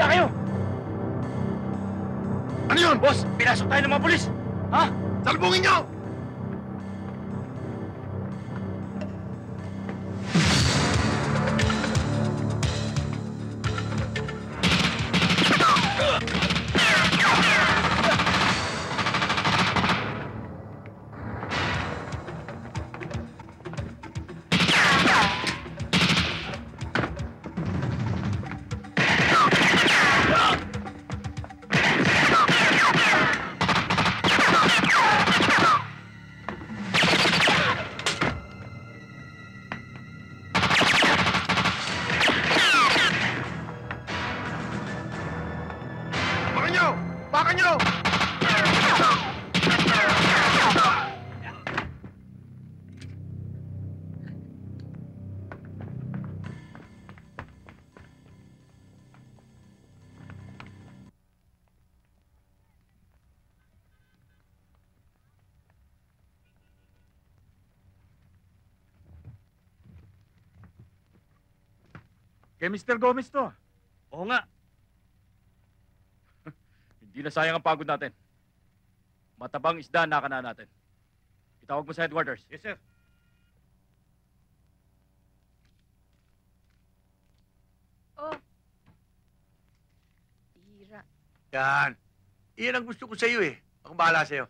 Handa kayo! Ano yun? Boss, pinasok tayo ng mga pulis! Ha? Salubungin niyo! Baka nyo! Kay Mr. Gomez to. Oo nga. Hindi na sayang ang pagod natin. Matabang isda na kana natin. Itawag mo sa headquarters. Yes, sir. Oh. Tira. Yan. Iyan ang gusto ko sa iyo eh. Ako bahala sa iyo.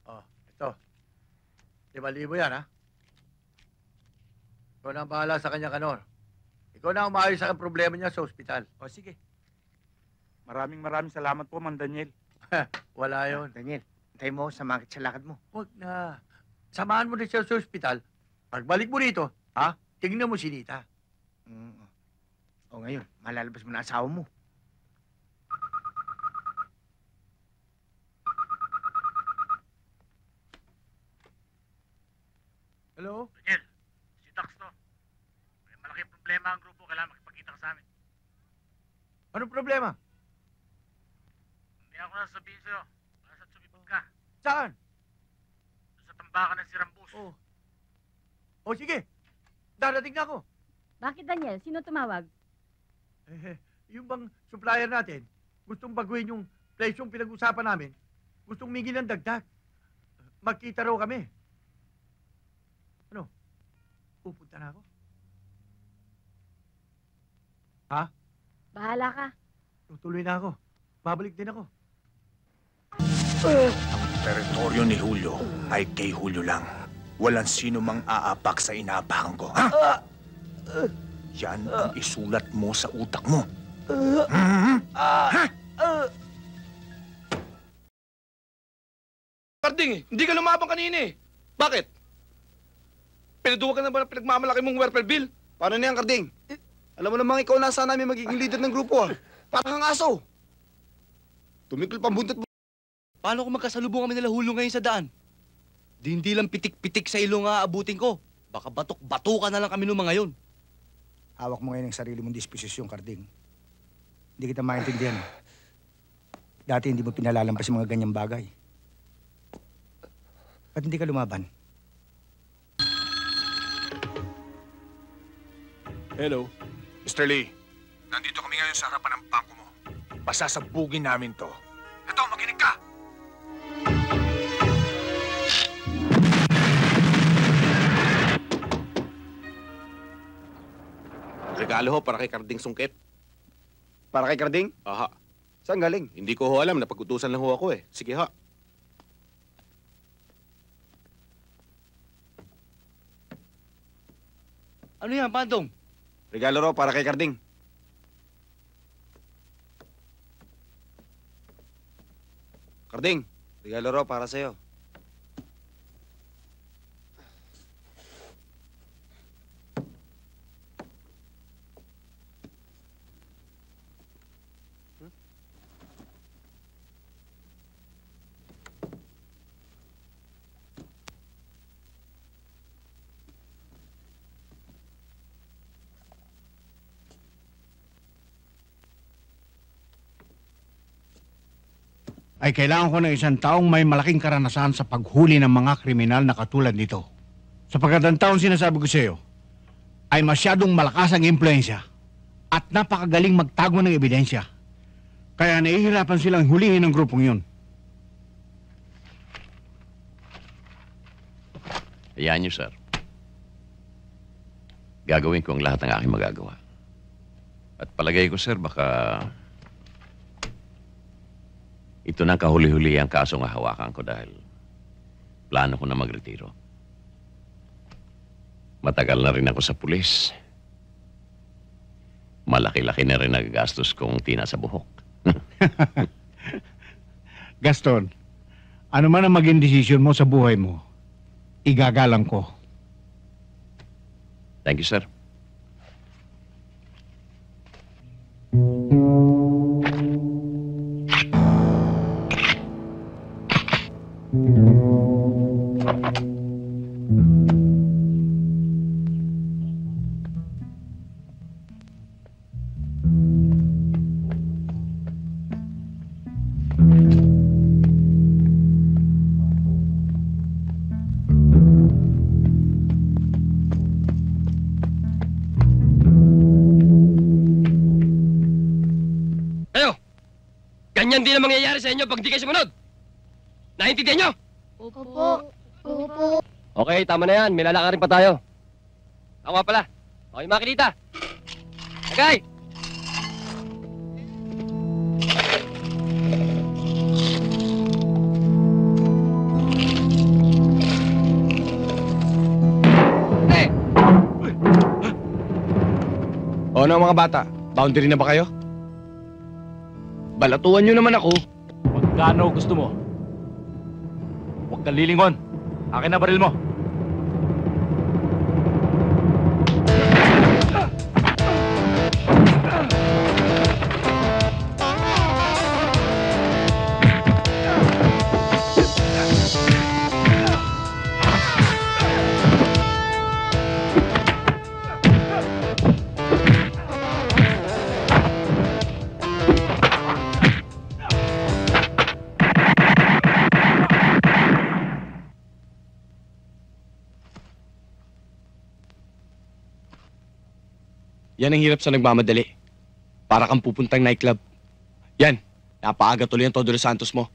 Oh, ito. 5,000 yan, ha? Ikaw na ang bahala sa kanya, Kanor. Ikaw na ang maayos sa problema niya sa ospital. O, sige. Maraming salamat po, Mang Daniel. Wala yon. Daniel, hintay mo, samahan kita sa lakad mo. Huwag na. Samahan mo rin siya sa ospital. Pagbalik mo rito, ha? Tingnan mo si Nita. O ngayon, malalabas mo na asawa mo. Hello? Daniel, si Dax to. May malaking problema ang grupo. Kailangan makipagkita ka sa amin. Anong problema? Hindi ako nasasabihin sa'yo. Basta't sumipot ka. Saan? Sa tambakan ng Sirambus. Oh. O sige. Darating na ako. Bakit, Daniel? Sino tumawag? Yung bang supplier natin, gustong baguhin yung place yung pinag-usapan namin, gustong mingin ng dagdag. Magkita raw kami. Ano? Pupunta na ako? Ha? Bahala ka. Tutuloy na ako. Babalik din ako. Ang teritoryo ni Julio ay kay Julio lang. Walang sino mang aapak sa inaapakan ko, ha? Yan ang isulat mo sa utak mo. Karding, hindi ka lumabang kanina eh. Bakit? Pinaduwa ka na ba ng pinagmamalaki mong welfare bill? Paano na yan, Karding? Alam mo namang ikaw na sana namin magiging leader ng grupo, ah. Parang kang aso. Tumikil pambuntot mo. Paano kung magkasalubong kami nila Hulyo ngayon sa daan? Hindi lang pitik-pitik sa ilong aabutin ko. Baka batok-batukan na lang kami nung mga yun. Hawak mo ngayon ang sarili mong disposisyon, Karding. Hindi kita maintindihan. Dati hindi mo pinalalampas yung mga ganyang bagay. Ba't hindi ka lumaban? Hello? Mr. Lee, nandito kami ngayon sa harapan ng bangko mo. Pasasabugin namin to. Ito, makinig ka! Regalo ho para kay Karding Sungkit. Para kay Karding? Aha. Saan galing? Hindi ko ho alam, napag-utusan lang ho ako eh. Sige ha. Ano yan, Pandong? Regalo raw para kay Karding. Karding, regalo raw para sa'yo. Ay kailangan ko ng isang taong may malaking karanasan sa paghuli ng mga kriminal na katulad nito. Sapagkat ang taong sinasabi ko sa iyo, ay masyadong malakas ang impluensya at napakagaling magtago ng ebidensya. Kaya nahihirapan silang hulihin ng grupong yun. Hayaan niyo, sir. Gagawin ko ang lahat ng aking magagawa. At palagay ko, sir, baka ito na kahuli-huli ang kasong hahawakan ko dahil plano ko na magretiro. Matagal na rin ako sa pulis. Malaki-laki na rin nagagastos kong tina sa buhok. Gaston, ano man ang maging desisyon mo sa buhay mo, igagalang ko. Thank you, sir. Ganyan din ang mangyayari sa inyo pag di kayo sumunod. Naintindihan nyo? Opo. Opo. Okay, tama na yan. May lalakarin pa tayo. Ako nga pala. Okay, makinita. Tagay! Hey! O ano mga bata? Boundary na ba kayo? Balatuan nyo naman ako. Magkano gusto mo? Huwag kang lilingon. Akin na baril mo. Yan ang hirap sa nagmamadali. Para kang pupuntang nightclub. Yan, napaaga tuloy ang Todo los Santos mo.